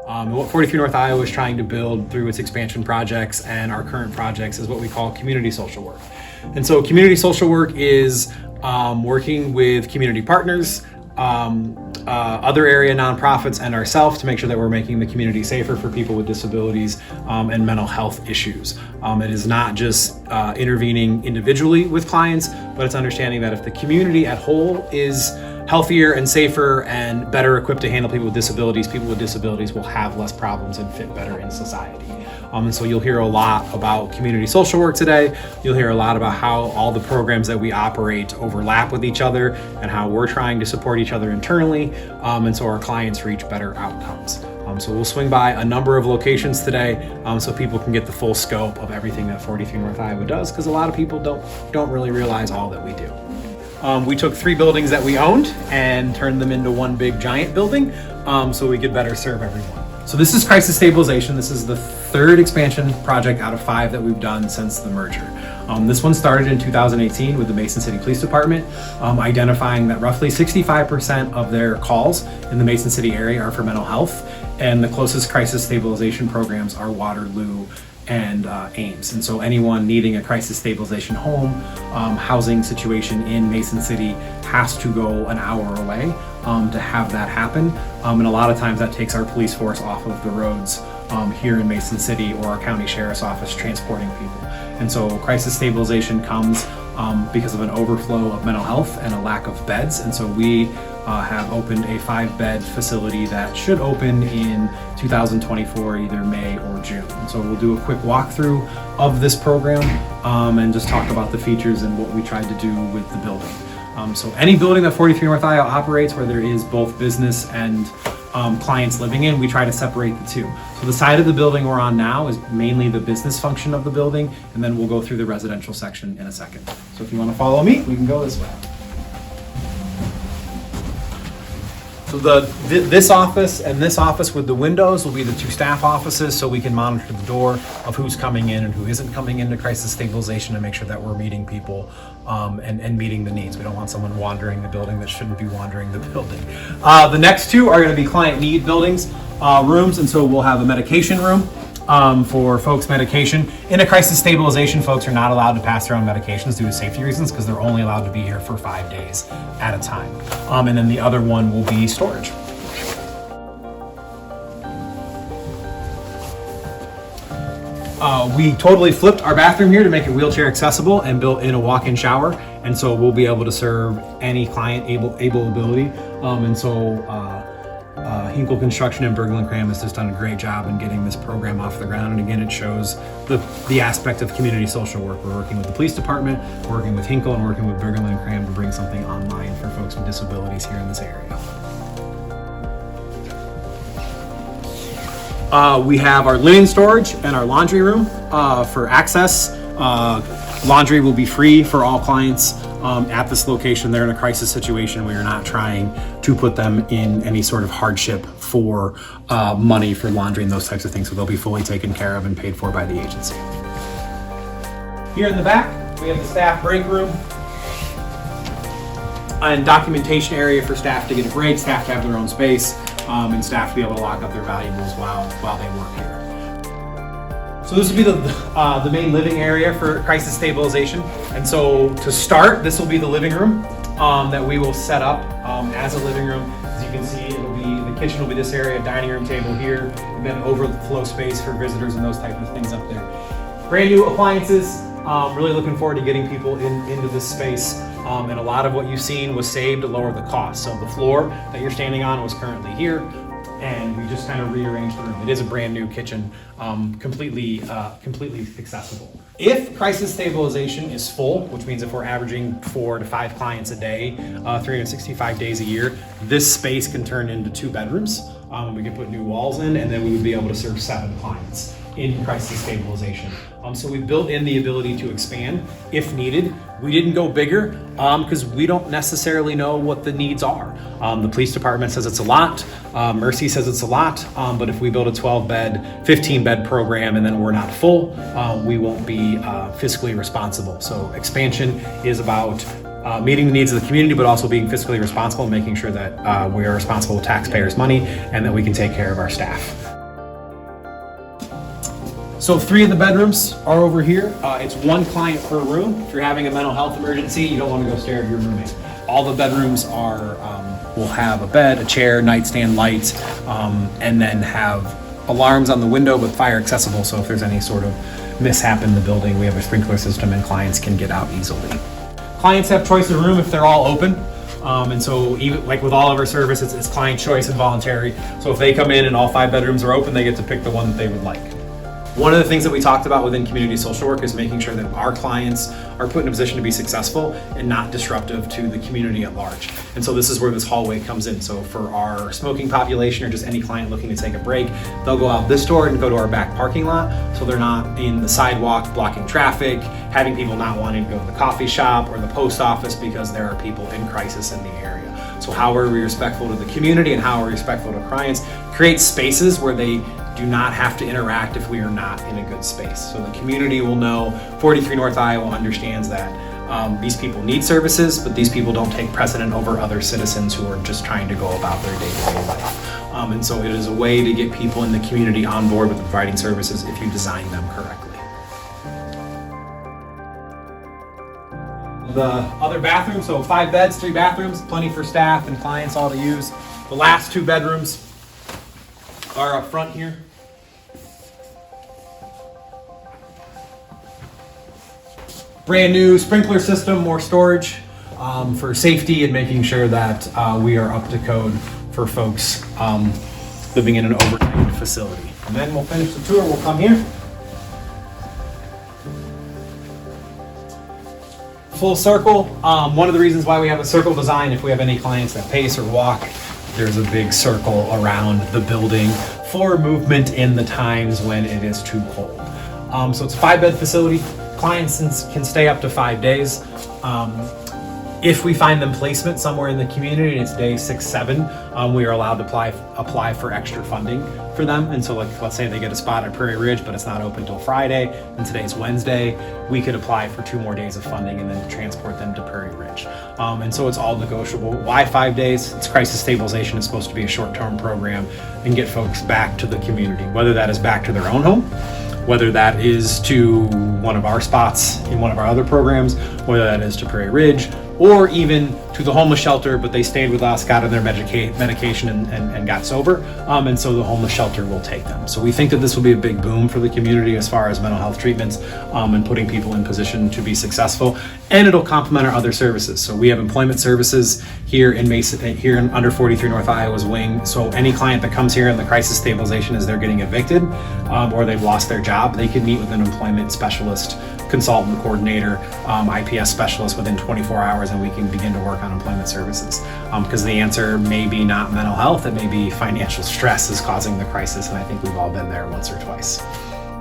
What 43 North Iowa is trying to build through its expansion projects and our current projects is what we call community social work. And so community social work is working with community partners, other area nonprofits, and ourselves to make sure that we're making the community safer for people with disabilities and mental health issues. It is not just intervening individually with clients, but it's understanding that if the community at whole is healthier and safer and better equipped to handle people with disabilities will have less problems and fit better in society. And so you'll hear a lot about community social work today. You'll hear a lot about how all the programs that we operate overlap with each other and how we're trying to support each other internally, and so our clients reach better outcomes. So we'll swing by a number of locations today so people can get the full scope of everything that 43 North Iowa does, because a lot of people don't really realize all that we do. We took 3 buildings that we owned and turned them into one big giant building so we could better serve everyone. So this is crisis stabilization. This is the 3rd expansion project out of 5 that we've done since the merger. This one started in 2018 with the Mason City Police Department, identifying that roughly 65% of their calls in the Mason City area are for mental health, and the closest crisis stabilization programs are Waterloo and Ames. And so anyone needing a crisis stabilization home, housing situation in Mason City has to go an hour away to have that happen. And a lot of times that takes our police force off of the roads here in Mason City or our county sheriff's office transporting people. And so crisis stabilization comes because of an overflow of mental health and a lack of beds. And so we have opened a 5-bed facility that should open in 2024, either May or June. And so we'll do a quick walkthrough of this program and just talk about the features and what we tried to do with the building. So any building that 43 North Iowa operates where there is both business and clients living in, we try to separate the two. So the side of the building we're on now is mainly the business function of the building, and then we'll go through the residential section in a second. So if you want to follow me, we can go this way. So this office and this office with the windows will be the 2 staff offices, so we can monitor the door of who's coming in and who isn't coming into crisis stabilization and make sure that we're meeting people and meeting the needs. We don't want someone wandering the building that shouldn't be wandering the building. The next 2 are going to be client need rooms, and so we'll have a medication room for folks' medication. In a crisis stabilization, folks are not allowed to pass their own medications due to safety reasons because they're only allowed to be here for 5 days at a time. And then the other one will be storage. We totally flipped our bathroom here to make it wheelchair accessible and built in a walk-in shower, and so we'll be able to serve any client able ability. Hinkle Construction and Bergel & Cram has just done a great job in getting this program off the ground. And again, it shows the aspect of community social work. We're working with the police department, working with Hinkle, and working with Bergel & Cram to bring something online for folks with disabilities here in this area. We have our linen storage and our laundry room for access. Laundry will be free for all clients at this location. They're in a crisis situation. We are not trying to put them in any sort of hardship for money for laundry and those types of things. So they'll be fully taken care of and paid for by the agency. Here in the back, we have the staff break room and documentation area for staff to get a break, staff to have their own space, and staff to be able to lock up their valuables while they work here. So this will be the main living area for crisis stabilization. And so to start, this will be the living room that we will set up as a living room. As you can see, the kitchen will be this area, dining room table here, and then overflow space for visitors and those type of things up there. Brand new appliances. Really looking forward to getting people into this space. And a lot of what you've seen was saved to lower the cost. So the floor that you're standing on was currently here, and we just kind of rearranged the room. It is a brand new kitchen, completely accessible. If crisis stabilization is full, which means if we're averaging 4 to 5 clients a day, 365 days a year, this space can turn into 2 bedrooms. We can put new walls in, and then we would be able to serve 7 clients in crisis stabilization. So we built in the ability to expand if needed. We didn't go bigger because we don't necessarily know what the needs are. The police department says it's a lot. Mercy says it's a lot. But if we build a 12-bed, 15-bed program and then we're not full, we won't be fiscally responsible. So expansion is about meeting the needs of the community, but also being fiscally responsible and making sure that we are responsible with taxpayers' money and that we can take care of our staff. So 3 of the bedrooms are over here. It's 1 client per room. If you're having a mental health emergency, you don't want to go stare at your roommate. All the bedrooms will have a bed, a chair, nightstand, light, and then have alarms on the window, but fire accessible. So if there's any sort of mishap in the building, we have a sprinkler system and clients can get out easily. Clients have choice of room if they're all open. And so even like with all of our services, it's client choice and voluntary. So if they come in and all 5 bedrooms are open, they get to pick the one that they would like. One of the things that we talked about within community social work is making sure that our clients are put in a position to be successful and not disruptive to the community at large. And so this is where this hallway comes in. So for our smoking population or just any client looking to take a break, they'll go out this door and go to our back parking lot. So they're not in the sidewalk blocking traffic, having people not wanting to go to the coffee shop or the post office because there are people in crisis in the area. So how are we respectful to the community and how are we respectful to clients? Create spaces where they do not have to interact if we are not in a good space. So the community will know, 43 North Iowa understands that these people need services, but these people don't take precedent over other citizens who are just trying to go about their day-to-day life. And so it is a way to get people in the community on board with providing services if you design them correctly. The other bathroom, so 5 beds, 3 bathrooms, plenty for staff and clients all to use. The last 2 bedrooms are up front here. Brand new sprinkler system, more storage for safety and making sure that we are up to code for folks living in an overnight facility. And then we'll finish the tour, we'll come here. Full circle. One of the reasons why we have a circle design, if we have any clients that pace or walk, there's a big circle around the building for movement in the times when it is too cold. So it's a 5-bed facility. Clients can stay up to 5 days. If we find them placement somewhere in the community and it's day 6, 7, we are allowed to apply for extra funding for them. And so like, let's say they get a spot at Prairie Ridge, but it's not open till Friday, and today's Wednesday, we could apply for 2 more days of funding and then transport them to Prairie Ridge. And so it's all negotiable. Why 5 days? It's crisis stabilization. It's supposed to be a short-term program and get folks back to the community, whether that is back to their own home, whether that is to one of our spots in one of our other programs, whether that is to Prairie Ridge, or even to the homeless shelter, but they stayed with us, got on their medication and got sober, and so the homeless shelter will take them. So we think that this will be a big boom for the community as far as mental health treatments and putting people in position to be successful, and it'll complement our other services. So we have employment services here in Mason, here in under 43 North Iowa's wing. So any client that comes here in the crisis stabilization as they're getting evicted or they've lost their job, they can meet with an employment specialist, consultant, coordinator, IPS specialist within 24 hours, and we can begin to work on employment services. Because the answer may be not mental health, it may be financial stress is causing the crisis, and I think we've all been there once or twice.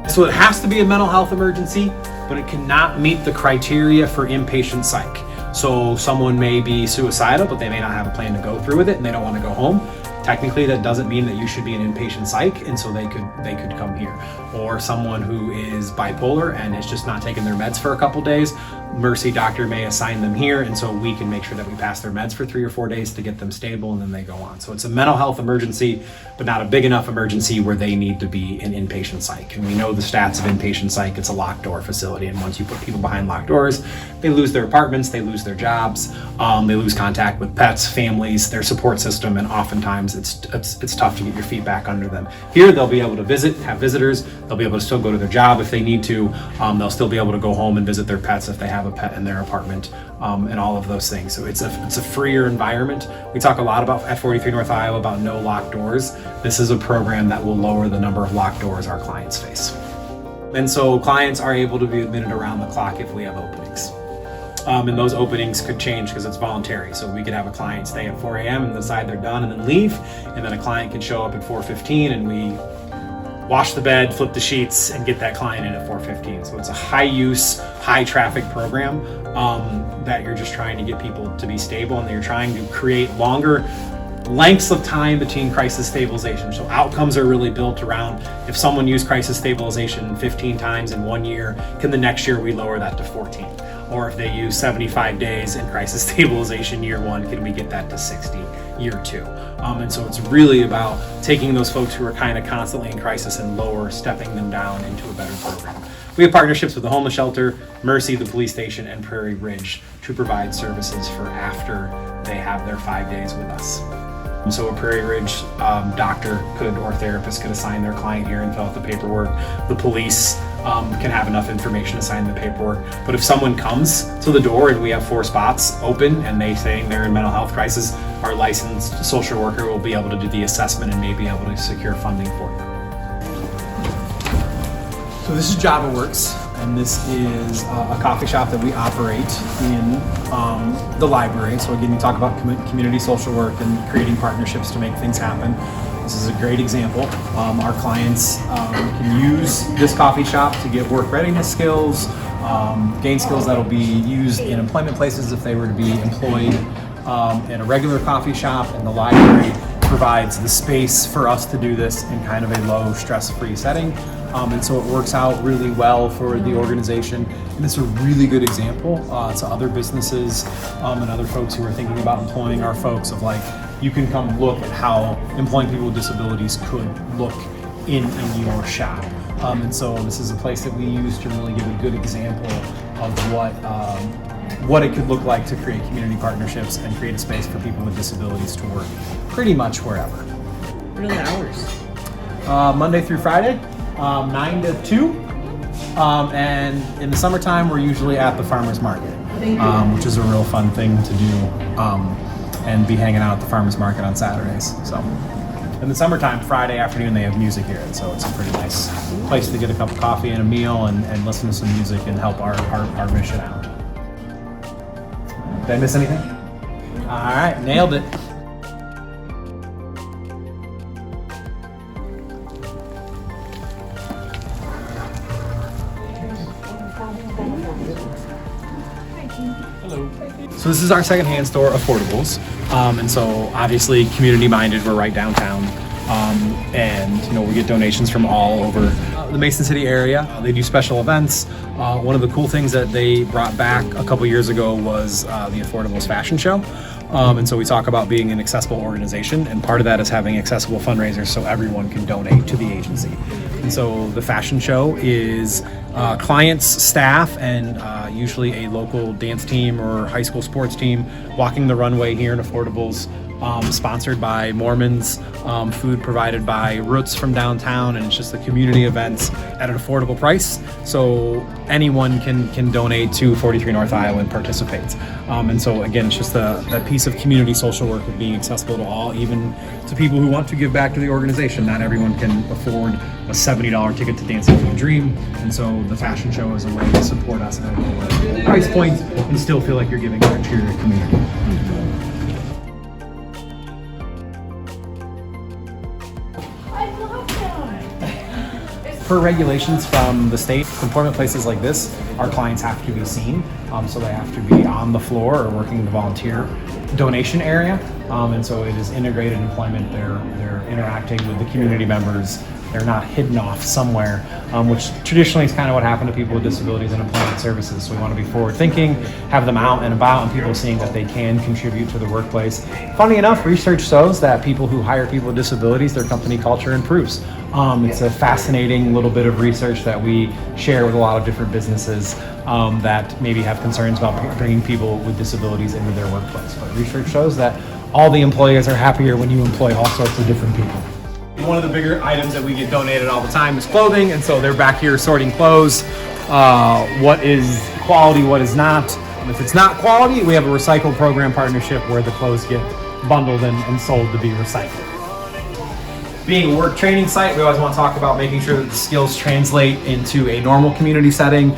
So it has to be a mental health emergency, but it cannot meet the criteria for inpatient psych. So someone may be suicidal, but they may not have a plan to go through with it, and they don't want to go home. Technically, that doesn't mean that you should be an inpatient psych, and so they could come here. Or someone who is bipolar and is just not taking their meds for a couple days, Mercy doctor may assign them here, and so we can make sure that we pass their meds for 3 or 4 days to get them stable, and then they go on. So it's a mental health emergency, but not a big enough emergency where they need to be in inpatient psych. And we know the stats of inpatient psych, it's a locked door facility, and once you put people behind locked doors, they lose their apartments, they lose their jobs, they lose contact with pets, families, their support system, and oftentimes it's tough to get your feet back under them. Here, they'll be able to visit, have visitors, they'll be able to still go to their job if they need to, they'll still be able to go home and visit their pets if they have a pet in their apartment, and all of those things. So it's a freer environment. We talk a lot about at 43 North Iowa about no locked doors. This is a program that will lower the number of locked doors our clients face. And so clients are able to be admitted around the clock if we have openings. And those openings could change because it's voluntary. So we could have a client stay at 4 a.m. and decide they're done and then leave. And then a client could show up at 4:15 and we wash the bed, flip the sheets, and get that client in at 4:15. So it's a high use, high traffic program that you're just trying to get people to be stable, and you're trying to create longer lengths of time between crisis stabilization. So outcomes are really built around if someone used crisis stabilization 15 times in 1 year, can the next year we lower that to 14? or if they use 75 days in crisis stabilization year 1, can we get that to 60 year 2? And so it's really about taking those folks who are kind of constantly in crisis and stepping them down into a better program. We have partnerships with the homeless shelter, Mercy, the police station, and Prairie Ridge to provide services for after they have their 5 days with us. And so a Prairie Ridge doctor or therapist could assign their client here and fill out the paperwork. The police can have enough information to sign the paperwork. But if someone comes to the door and we have 4 spots open and they say they're in mental health crisis, our licensed social worker will be able to do the assessment and may be able to secure funding for them. So this is JavaWorks, and this is a coffee shop that we operate in the library. So again, we talk about community social work and creating partnerships to make things happen. This is a great example. Our clients can use this coffee shop to get work readiness skills, gain skills that'll be used in employment places if they were to be employed in a regular coffee shop, and the library provides the space for us to do this in kind of a low stress-free setting. And so it works out really well for the organization. And it's a really good example to other businesses and other folks who are thinking about employing our folks of like, you can come look at how employing people with disabilities could look in your shop. And so this is a place that we use to really give a good example of what it could look like to create community partnerships and create a space for people with disabilities to work pretty much wherever. What are the hours? Monday through Friday, 9 to 2. And in the summertime, we're usually at the farmer's market, which is a real fun thing to do, and be hanging out at the farmer's market on Saturdays. So in the summertime, Friday afternoon, they have music here, and so it's a pretty nice place to get a cup of coffee and a meal and listen to some music and help our mission out. Did I miss anything? All right, nailed it. So this is our secondhand store, Affordables, and so obviously community-minded. We're right downtown, and we get donations from all over the Mason City area. They do special events. One of the cool things that they brought back a couple years ago was the Affordables Fashion Show. And so we talk about being an accessible organization, and part of that is having accessible fundraisers so everyone can donate to the agency. And so the fashion show is clients, staff, and usually a local dance team or high school sports team walking the runway here in Affordables, sponsored by Mormons, food provided by Roots from downtown, and it's just the community events at an affordable price. So anyone can donate to 43 North Iowa and participate. And so again, it's just that piece of community social work of being accessible to all, even to people who want to give back to the organization. Not everyone can afford a $70 ticket to Dancing for a Dream, and so the fashion show is a way to support us at a lower price point and still feel like you're giving back to your community. Per regulations from the state, employment places like this, our clients have to be seen. So they have to be on the floor or working in the volunteer donation area. And so it is integrated employment. They're interacting with the community members. They're not hidden off somewhere, which traditionally is kind of what happened to people with disabilities in employment services. So we want to be forward thinking, have them out and about, and people seeing that they can contribute to the workplace. Funny enough, research shows that people who hire people with disabilities, their company culture improves. It's a fascinating little bit of research that we share with a lot of different businesses that maybe have concerns about bringing people with disabilities into their workplace. But research shows that all the employees are happier when you employ all sorts of different people. One of the bigger items that we get donated all the time is clothing, and so they're back here sorting clothes. What is quality, what is not. And if it's not quality, we have a recycle program partnership where the clothes get bundled and sold to be recycled. Being a work training site, we always want to talk about making sure that the skills translate into a normal community setting,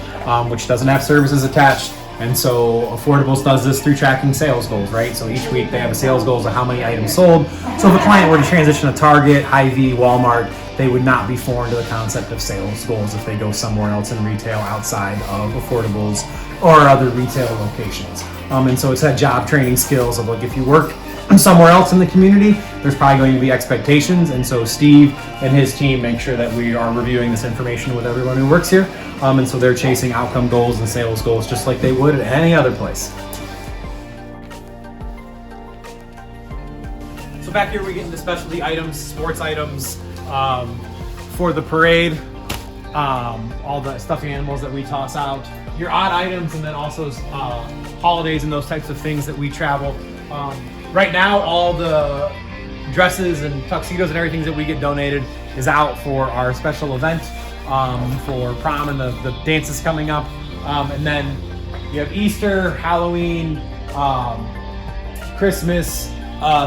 which doesn't have services attached. And so Affordables does this through tracking sales goals, right? So each week they have a sales goals of how many items sold. So if a client were to transition to Target, Hy-Vee, Walmart, they would not be foreign to the concept of sales goals if they go somewhere else in retail outside of Affordables or other retail locations. And so it's that job training skills of like, if you work somewhere else in the community, there's probably going to be expectations. And so Steve and his team make sure that we are reviewing this information with everyone who works here. And so they're chasing outcome goals and sales goals just like they would at any other place. So back here we get into specialty items, sports items, for the parade, all the stuffed animals that we toss out, your odd items, and then also holidays and those types of things that we travel. Right now, all the dresses and tuxedos and everything that we get donated is out for our special event for prom and the dances coming up. And then you have Easter, Halloween, Christmas,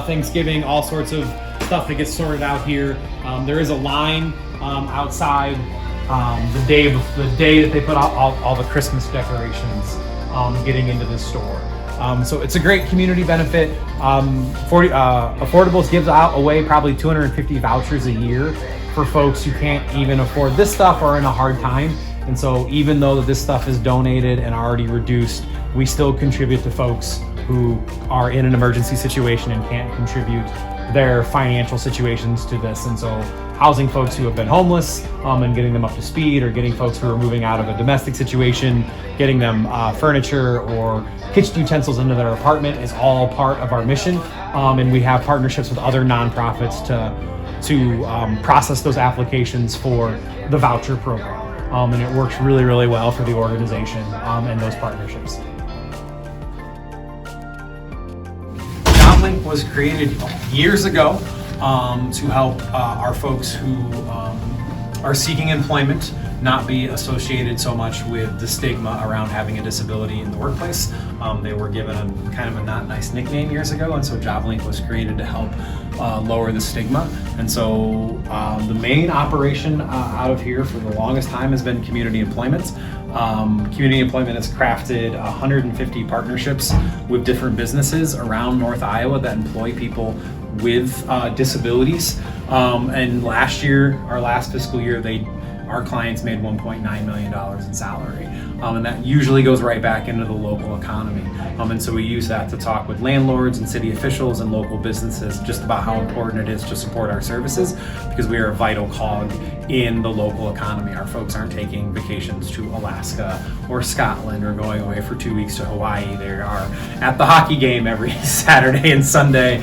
Thanksgiving, all sorts of stuff that gets sorted out here. There is a line outside the day that they put out all the Christmas decorations getting into the store. So it's a great community benefit. Affordables gives away probably 250 vouchers a year for folks who can't even afford this stuff or in a hard time. And so even though this stuff is donated and already reduced, we still contribute to folks who are in an emergency situation and can't contribute their financial situations to this. And so housing folks who have been homeless and getting them up to speed, or getting folks who are moving out of a domestic situation, getting them furniture or kitchen utensils into their apartment is all part of our mission. And we have partnerships with other nonprofits to process those applications for the voucher program. And it works really, really well for the organization and those partnerships. JobLink was created years ago to help our folks who are seeking employment not be associated so much with the stigma around having a disability in the workplace. They were given a kind of a not nice nickname years ago, and so JobLink was created to help lower the stigma. And so the main operation out of here for the longest time has been community employment. Community employment has crafted 150 partnerships with different businesses around North Iowa that employ people with disabilities. And last year, our last fiscal year, our clients made $1.9 million in salary. And that usually goes right back into the local economy. And so we use that to talk with landlords and city officials and local businesses just about how important it is to support our services, because we are a vital cog in the local economy. Our folks aren't taking vacations to Alaska or Scotland or going away for 2 weeks to Hawaii. They are at the hockey game every Saturday and Sunday,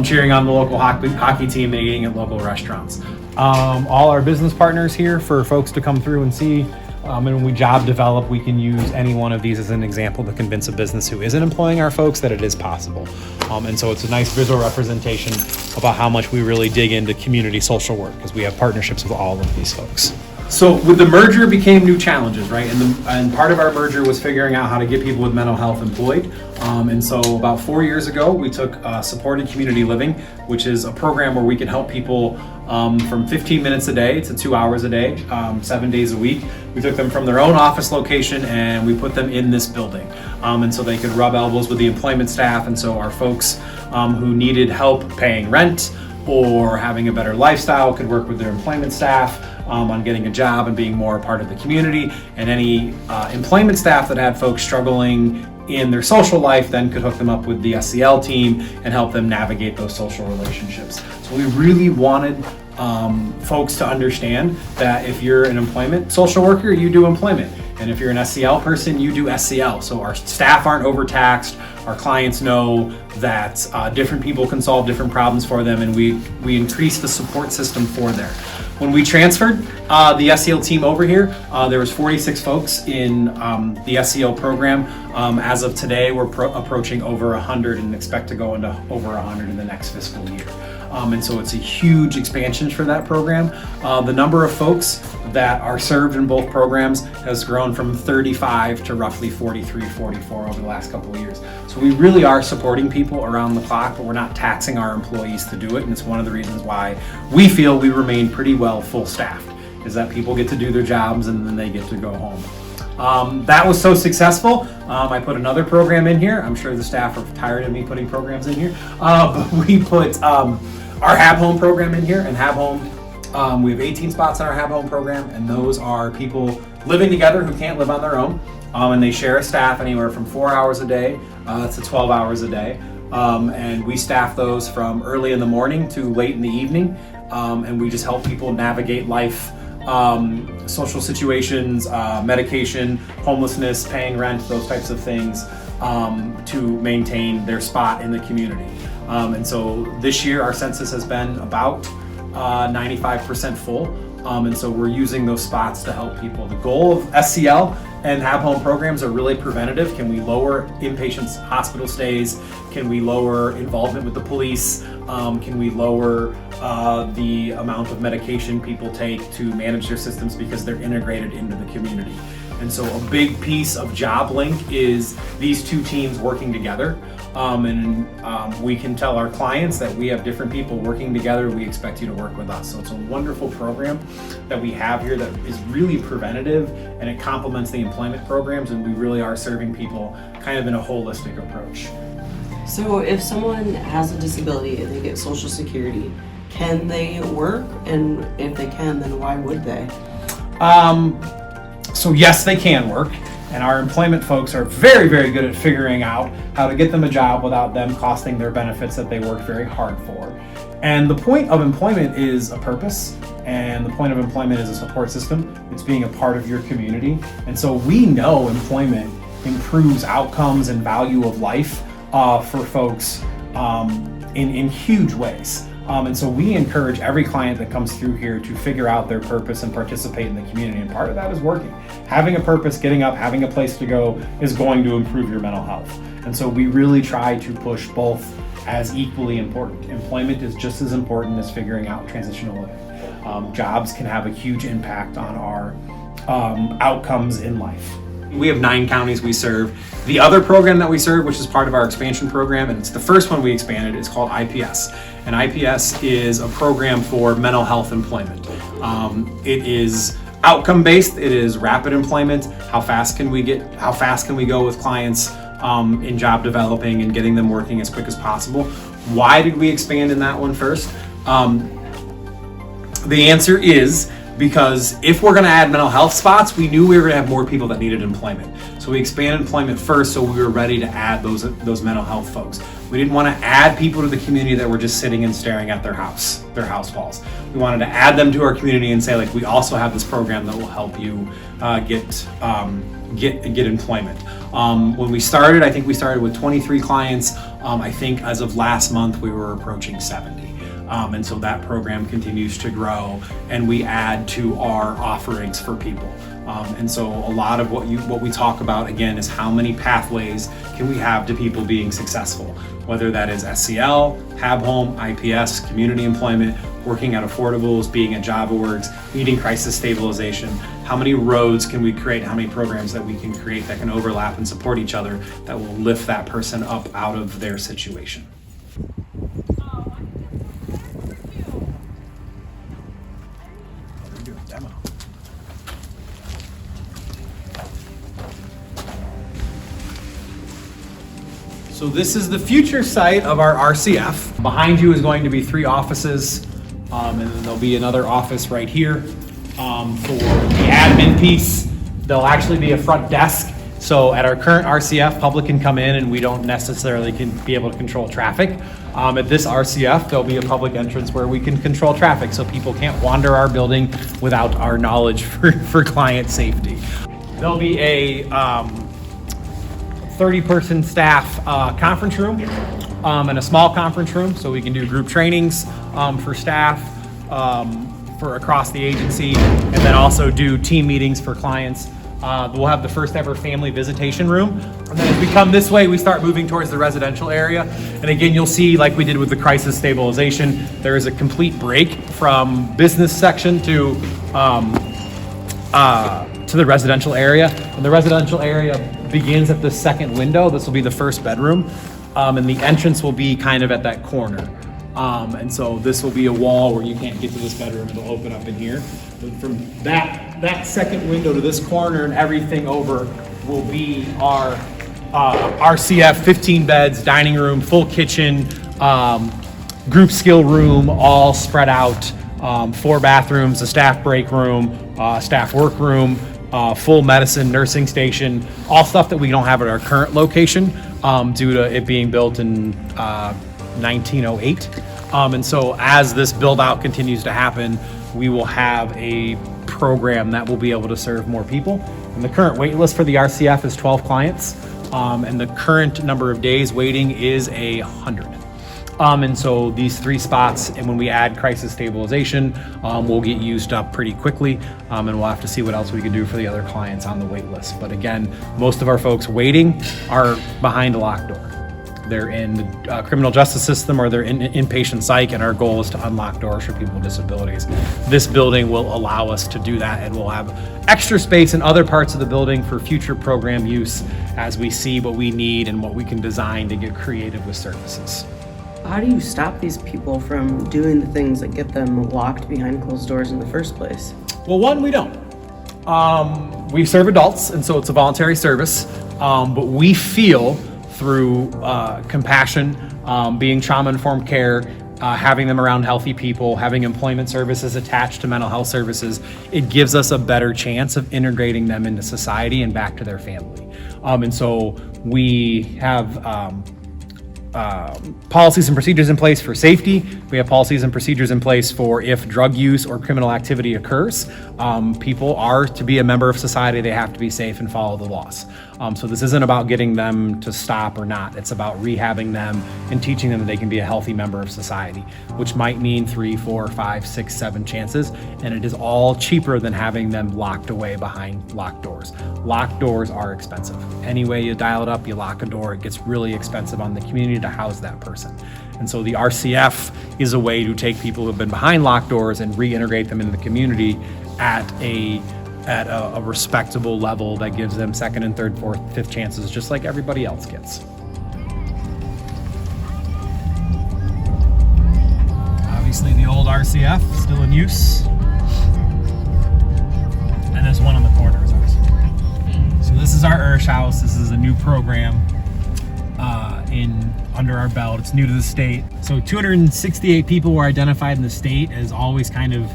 cheering on the local hockey team and eating at local restaurants. All our business partners here for folks to come through and see. And when we job develop, we can use any one of these as an example to convince a business who isn't employing our folks that it is possible. And so it's a nice visual representation about how much we really dig into community social work, because we have partnerships with all of these folks. So with the merger became new challenges, right? And part of our merger was figuring out how to get people with mental health employed. And so about 4 years ago, we took supported community living, which is a program where we can help people from 15 minutes a day to 2 hours a day, 7 days a week. We took them from their own office location and we put them in this building. And so they could rub elbows with the employment staff. And so our folks who needed help paying rent or having a better lifestyle could work with their employment staff on getting a job and being more a part of the community. And any employment staff that had folks struggling in their social life then could hook them up with the SEL team and help them navigate those social relationships. So we really wanted folks to understand that if you're an employment social worker, you do employment. And if you're an SEL person, you do SEL. So our staff aren't overtaxed. Our clients know that different people can solve different problems for them, and we increase the support system for there. When we transferred the SEL team over here, there was 46 folks in the SEL program. As of today, we're approaching over 100 and expect to go into over 100 in the next fiscal year. And so it's a huge expansion for that program. The number of folks that are served in both programs has grown from 35 to roughly 43, 44 over the last couple of years. So we really are supporting people around the clock, but we're not taxing our employees to do it. And it's one of the reasons why we feel we remain pretty well full staffed, is that people get to do their jobs and then they get to go home. That was so successful. I put another program in here. I'm sure the staff are tired of me putting programs in here. But we put our HAB Home program in here. And HAB Home, we have 18 spots in our HAB Home program, and those are people living together who can't live on their own. And they share a staff anywhere from 4 hours a day to 12 hours a day. and we staff those from early in the morning to late in the evening, and we just help people navigate life, social situations, medication, homelessness, paying rent, those types of things, to maintain their spot in the community. And so this year our census has been about 95% full, and so we're using those spots to help people. The goal of SCL and HAB Home programs are really preventative. Can we lower inpatient hospital stays? Can we lower involvement with the police? Can we lower the amount of medication people take to manage their systems because they're integrated into the community? And so a big piece of JobLink is these two teams working together. We can tell our clients that we have different people working together. We expect you to work with us. So it's a wonderful program that we have here that is really preventative, and it complements the employment programs, and we really are serving people kind of in a holistic approach. So if someone has a disability and they get Social Security, can they work? And if they can, then why would they? So yes, they can work, and our employment folks are very, very good at figuring out how to get them a job without them costing their benefits that they worked very hard for. And the point of employment is a purpose, and the point of employment is a support system. It's being a part of your community. And so we know employment improves outcomes and value of life for folks in huge ways. And so we encourage every client that comes through here to figure out their purpose and participate in the community. And part of that is working. Having a purpose, getting up, having a place to go is going to improve your mental health. And so we really try to push both as equally important. Employment is just as important as figuring out transitional living. Jobs can have a huge impact on our outcomes in life. We have 9 counties we serve. The other program that we serve, which is part of our expansion program, and it's the first one we expanded, is called IPS. And IPS is a program for mental health employment. It is outcome based. It is rapid employment. How fast can we go with clients in job developing and getting them working as quick as possible? Why did we expand in that one first? The answer is because if we're going to add mental health spots, we knew we were going to have more people that needed employment. So we expanded employment first, so we were ready to add those mental health folks. We didn't want to add people to the community that were just sitting and staring at their house walls. We wanted to add them to our community and say, like, we also have this program that will help you get employment. When we started, I think we started with 23 clients. I think as of last month, we were approaching 70. And so that program continues to grow, and we add to our offerings for people. And so a lot of what we talk about, again, is how many pathways can we have to people being successful, whether that is SCL, HAB Home, IPS, community employment, working at affordables, being at JobOrgs, needing crisis stabilization. How many roads can we create? How many programs that we can create that can overlap and support each other that will lift that person up out of their situation? So this is the future site of our RCF. Behind you is going to be 3 offices, and then there'll be another office right here for the admin piece. There'll actually be a front desk. So at our current RCF, public can come in and we don't necessarily be able to control traffic. At this RCF, there'll be a public entrance where we can control traffic, so people can't wander our building without our knowledge for client safety. There'll be a 30-person staff conference room and a small conference room, so we can do group trainings for staff for across the agency, and then also do team meetings for clients. We'll have the first ever family visitation room, and then as we come this way, we start moving towards the residential area. And again, you'll see, like we did with the crisis stabilization, there is a complete break from business section to the residential area. And the residential area begins at the second window. This will be the first bedroom, and the entrance will be kind of at that corner. And so this will be a wall where you can't get to this bedroom. It'll open up in here. But from that second window to this corner and everything over will be our RCF 15 beds, dining room, full kitchen, group skill room, all spread out, 4 bathrooms, a staff break room, staff work room, full medicine, nursing station, all stuff that we don't have at our current location. due to it being built in 1908. And so as this build out continues to happen, we will have a program that will be able to serve more people. And the current wait list for the RCF is 12 clients. And the current number of days waiting is 100. And so these 3 spots, and when we add crisis stabilization, will get used up pretty quickly. And we'll have to see what else we can do for the other clients on the wait list. But again, most of our folks waiting are behind a locked door. They're in the criminal justice system, or they're in inpatient psych, and our goal is to unlock doors for people with disabilities. This building will allow us to do that, and we'll have extra space in other parts of the building for future program use as we see what we need and what we can design to get creative with services. How do you stop these people from doing the things that get them locked behind closed doors in the first place? Well, one, we don't. We serve adults, and so it's a voluntary service, but we feel through compassion, being trauma-informed care, having them around healthy people, having employment services attached to mental health services, it gives us a better chance of integrating them into society and back to their family. And so we have policies and procedures in place for safety. We have policies and procedures in place for if drug use or criminal activity occurs. People are to be a member of society, they have to be safe and follow the laws. So this isn't about getting them to stop or not. It's about rehabbing them and teaching them that they can be a healthy member of society, which might mean 3, 4, 5, 6, 7 chances. And it is all cheaper than having them locked away behind locked doors. Locked doors are expensive. Any way you dial it up, you lock a door, it gets really expensive on the community to house that person. And so the RCF is a way to take people who have been behind locked doors and reintegrate them into the community at a respectable level that gives them 2nd and 3rd, 4th, 5th chances, just like everybody else gets. Obviously the old RCF still in use. And there's one on the corner is ours. So this is our IRSH house. This is a new program under our belt. It's new to the state. So 268 people were identified in the state as always kind of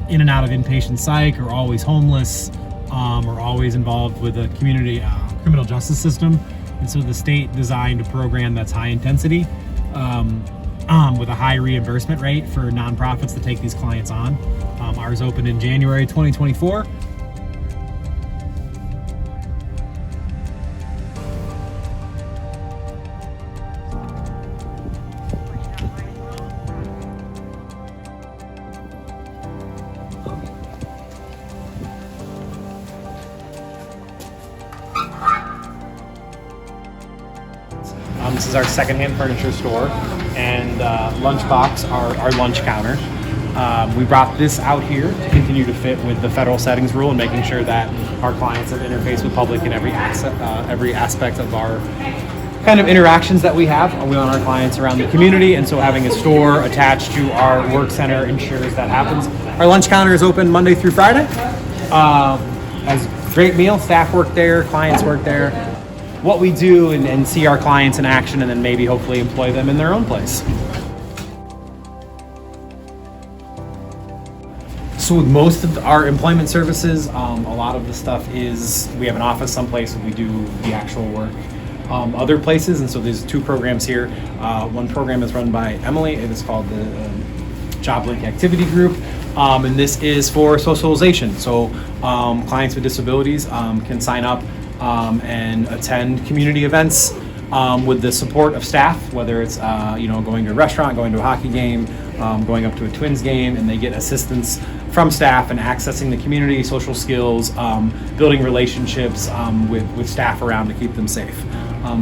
in and out of inpatient psych, or always homeless, or always involved with the community criminal justice system. And so the state designed a program that's high intensity, with a high reimbursement rate for nonprofits to take these clients on. Ours opened in January 2024. This is our secondhand furniture store, and Lunchbox, our lunch counter. We brought this out here to continue to fit with the federal settings rule and making sure that our clients have interface with public in every aspect of our kind of interactions that we have. We want our clients around the community, and so having a store attached to our work center ensures that happens. Our lunch counter is open Monday through Friday. Has a great meal, staff work there, clients work there. What we do and see our clients in action, and then maybe hopefully employ them in their own place. So with most of our employment services, a lot of the stuff is, we have an office someplace and we do the actual work other places. And so there's 2 programs here. One program is run by Emily. It is called the JobLink Activity Group. And this is for socialization. So clients with disabilities can sign up and attend community events with the support of staff, whether it's going to a restaurant, going to a hockey game, going up to a Twins game, and they get assistance from staff and accessing the community, social skills, building relationships with staff around to keep them safe.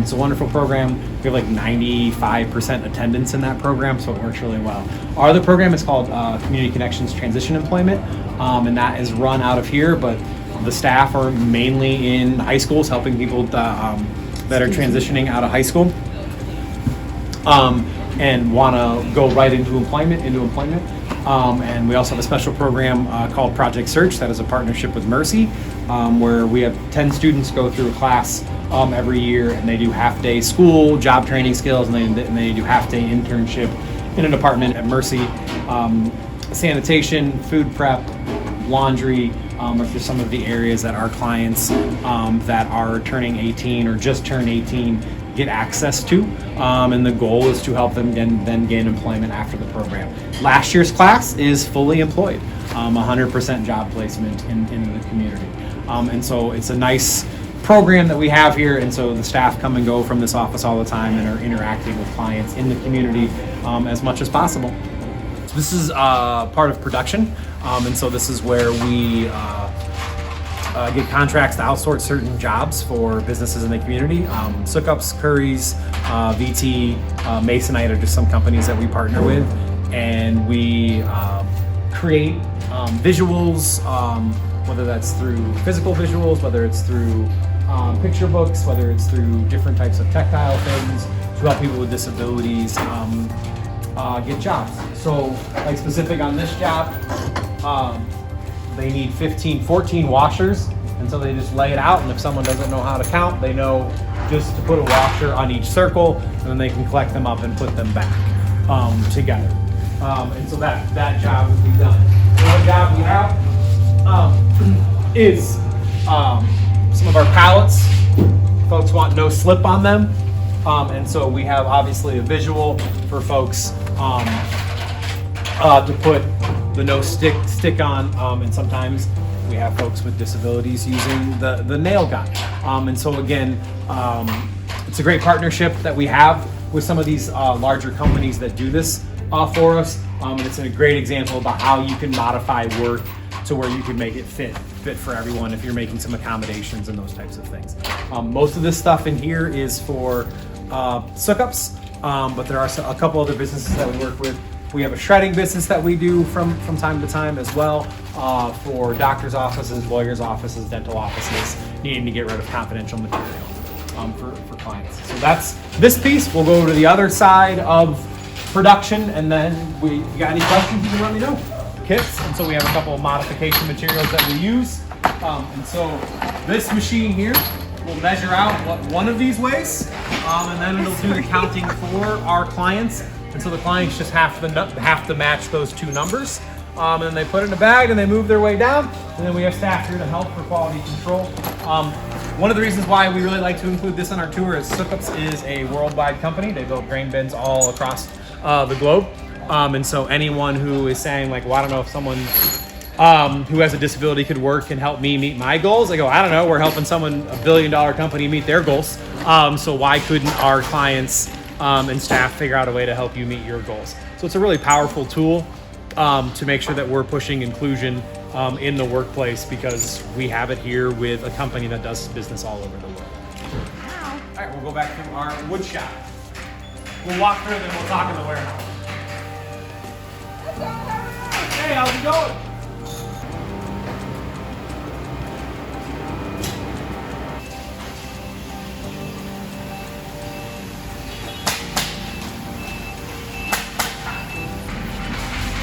It's a wonderful program. We have like 95% attendance in that program, so it works really well. Our other program is called Community Connections Transition Employment, and that is run out of here, but the staff are mainly in high schools helping people that are transitioning out of high school and want to go right into employment. And we also have a special program called Project Search that is a partnership with Mercy, where we have 10 students go through a class every year, and they do half-day school, job training skills, and they do half-day internship in a department at Mercy. Sanitation, food prep, laundry, are for some of the areas that our clients that are turning 18 or just turned 18 get access to, and the goal is to help them then gain employment after the program. Last year's class is fully employed, 100% job placement in the community, and so it's a nice program that we have here, and so the staff come and go from this office all the time and are interacting with clients in the community as much as possible. So this is part of production, and so this is where we get contracts to outsource certain jobs for businesses in the community. Sukups, Curry's, VT, Masonite are just some companies that we partner with, and we create visuals, whether that's through physical visuals, whether it's through picture books, whether it's through different types of tactile things to help people with disabilities get jobs. So, like specific on this job, they need 14 washers, and so they just lay it out, and if someone doesn't know how to count, they know just to put a washer on each circle, and then they can collect them up and put them back together. And so that job will be done. Another job we have is some of our pallets. Folks want no slip on them, and so we have obviously a visual for folks to put the no stick on, and sometimes we have folks with disabilities using the nail gun. And so again, it's a great partnership that we have with some of these larger companies that do this for us, and it's a great example about how you can modify work to where you can make it fit for everyone if you're making some accommodations and those types of things. Most of this stuff in here is for Sukups, but there are a couple other businesses that we work with. We have a shredding business that we do from time to time as well, for doctors' offices, lawyers' offices, dental offices, needing to get rid of confidential material for clients. So that's this piece. We'll go over to the other side of production, and then if you got any questions, you can let me know. Kits, and so we have a couple of modification materials that we use. And so this machine here will measure out what one of these weighs, and then it'll do the counting for our clients. And so the clients just have to match those two numbers. And then they put it in a bag and they move their way down. And then we have staff here to help for quality control. One of the reasons why we really like to include this on our tour is Sukups is a worldwide company. They build grain bins all across the globe. And so anyone who is saying like, well, I don't know if someone who has a disability could work and help me meet my goals. I go, I don't know, we're helping someone, $1 billion company, meet their goals. So why couldn't our clients and staff figure out a way to help you meet your goals? So it's a really powerful tool to make sure that we're pushing inclusion in the workplace, because we have it here with a company that does business all over the world. All right, we'll go back to our wood shop. We'll walk through and then we'll talk in the warehouse. Hey, how's it going?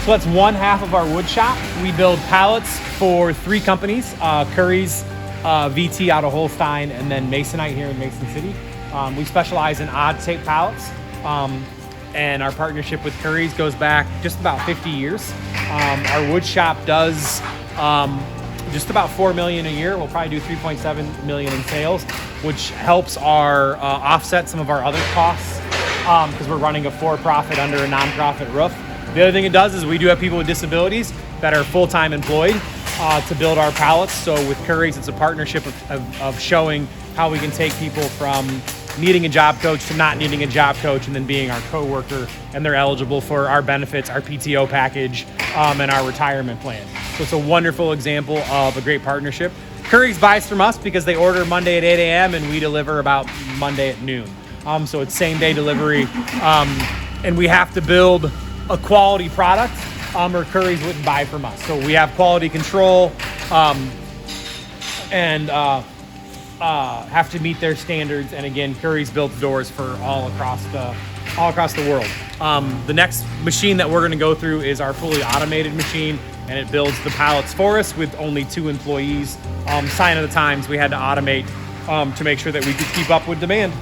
So that's one half of our wood shop. We build pallets for 3 companies, Curry's, VT out of Holstein, and then Masonite here in Mason City. We specialize in odd tape pallets, and our partnership with Curry's goes back just about 50 years. Our wood shop does just about $4 million a year. We'll probably do $3.7 million in sales, which helps our offset some of our other costs, because we're running a for-profit under a nonprofit roof. The other thing it does is we do have people with disabilities that are full-time employed to build our pallets. So with Curry's, it's a partnership of showing how we can take people from needing a job coach to not needing a job coach, and then being our co-worker, and they're eligible for our benefits, our PTO package, and our retirement plan. So it's a wonderful example of a great partnership. Curry's buys from us because they order Monday at 8 a.m. and we deliver about Monday at noon. So it's same-day delivery, and we have to build a quality product, or Curry's wouldn't buy from us. So we have quality control, and have to meet their standards. And again, Curry's builds doors for all across the world. The next machine that we're going to go through is our fully automated machine, and it builds the pallets for us with only 2 employees. Sign of the times, we had to automate to make sure that we could keep up with demand.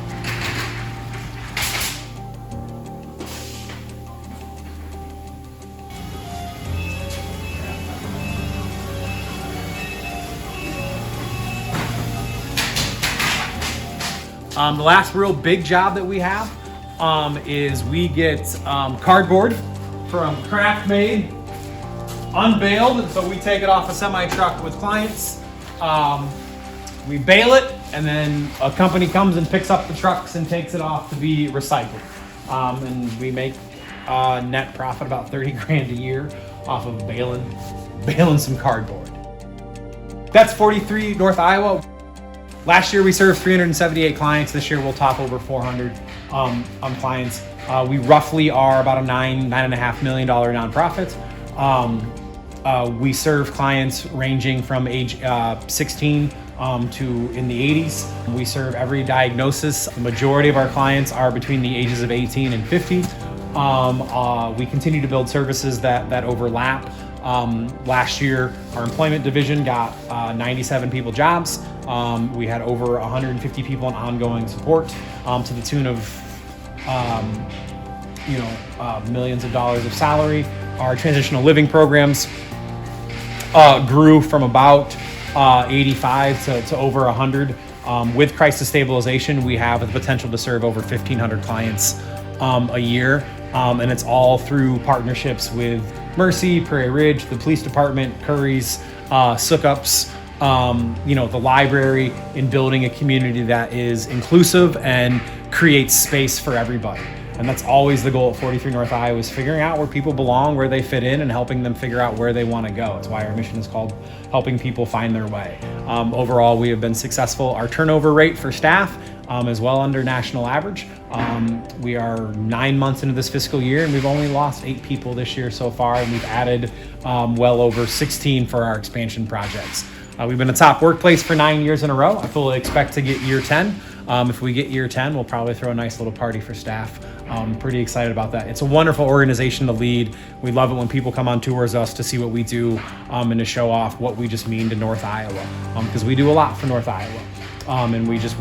The last real big job that we have is we get cardboard from Craft Made, unbaled, and so we take it off a semi-truck with clients. We bale it, and then a company comes and picks up the trucks and takes it off to be recycled. And we make net profit about 30 grand a year off of baling some cardboard. That's 43 North Iowa. Last year we served 378 clients. This year we'll top over 400 clients. We roughly are about a $9.5 million nonprofit. We serve clients ranging from age 16 to in the 80s. We serve every diagnosis. The majority of our clients are between the ages of 18 and 50. We continue to build services that overlap. Last year, our employment division got 97 people jobs. We had over 150 people in ongoing support to the tune of millions of dollars of salary. Our transitional living programs grew from about 85 to over 100. With crisis stabilization, we have the potential to serve over 1,500 clients a year, and it's all through partnerships with Mercy, Prairie Ridge, the police department, Curry's, Sookups, the library, in building a community that is inclusive and creates space for everybody. And that's always the goal at 43 North Iowa, is figuring out where people belong, where they fit in, and helping them figure out where they want to go. That's why our mission is called helping people find their way. Overall, we have been successful. Our turnover rate for staff is well under national average. We are 9 months into this fiscal year, and we've only lost 8 people this year so far, and we've added well over 16 for our expansion projects. We've been a top workplace for 9 years in a row. I fully expect to get year 10. If we get year 10, we'll probably throw a nice little party for staff. I'm pretty excited about that. It's a wonderful organization to lead. We love it when people come on tours us to see what we do and to show off what we just mean to North Iowa, because we do a lot for North Iowa. And we're just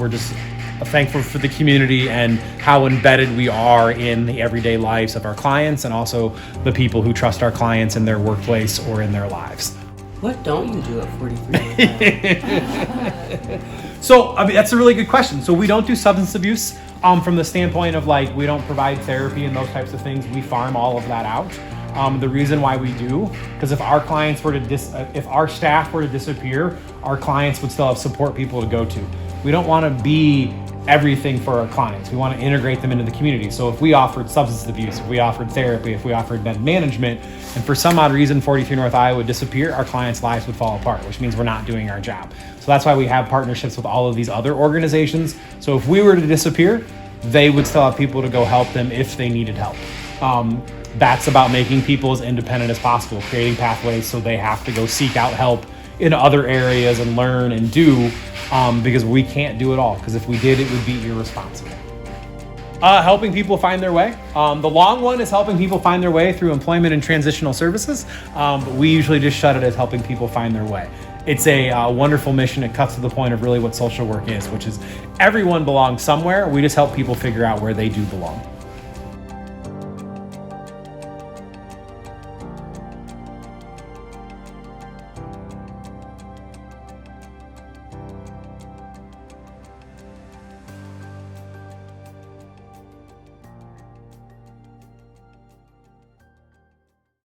thankful for the community and how embedded we are in the everyday lives of our clients, and also the people who trust our clients in their workplace or in their lives. What don't you do at 43? So, that's a really good question. So we don't do substance abuse from the standpoint of we don't provide therapy and those types of things. We farm all of that out. The reason why we do, because if our clients were to if our staff were to disappear, our clients would still have support people to go to. We don't want to be everything for our clients. We want to integrate them into the community. So if we offered substance abuse, if we offered therapy, if we offered med management, and for some odd reason 43 North Iowa would disappear, our clients' lives would fall apart, which means we're not doing our job. So that's why we have partnerships with all of these other organizations. So if we were to disappear, they would still have people to go help them if they needed help. That's about making people as independent as possible, creating pathways so they have to go seek out help in other areas and learn and do, because we can't do it all, because if we did, it would be irresponsible. Helping people find their way. The long one is helping people find their way through employment and transitional services, but we usually just shut it as helping people find their way. It's a wonderful mission. It cuts to the point of really what social work is, which is everyone belongs somewhere. We just help people figure out where they do belong.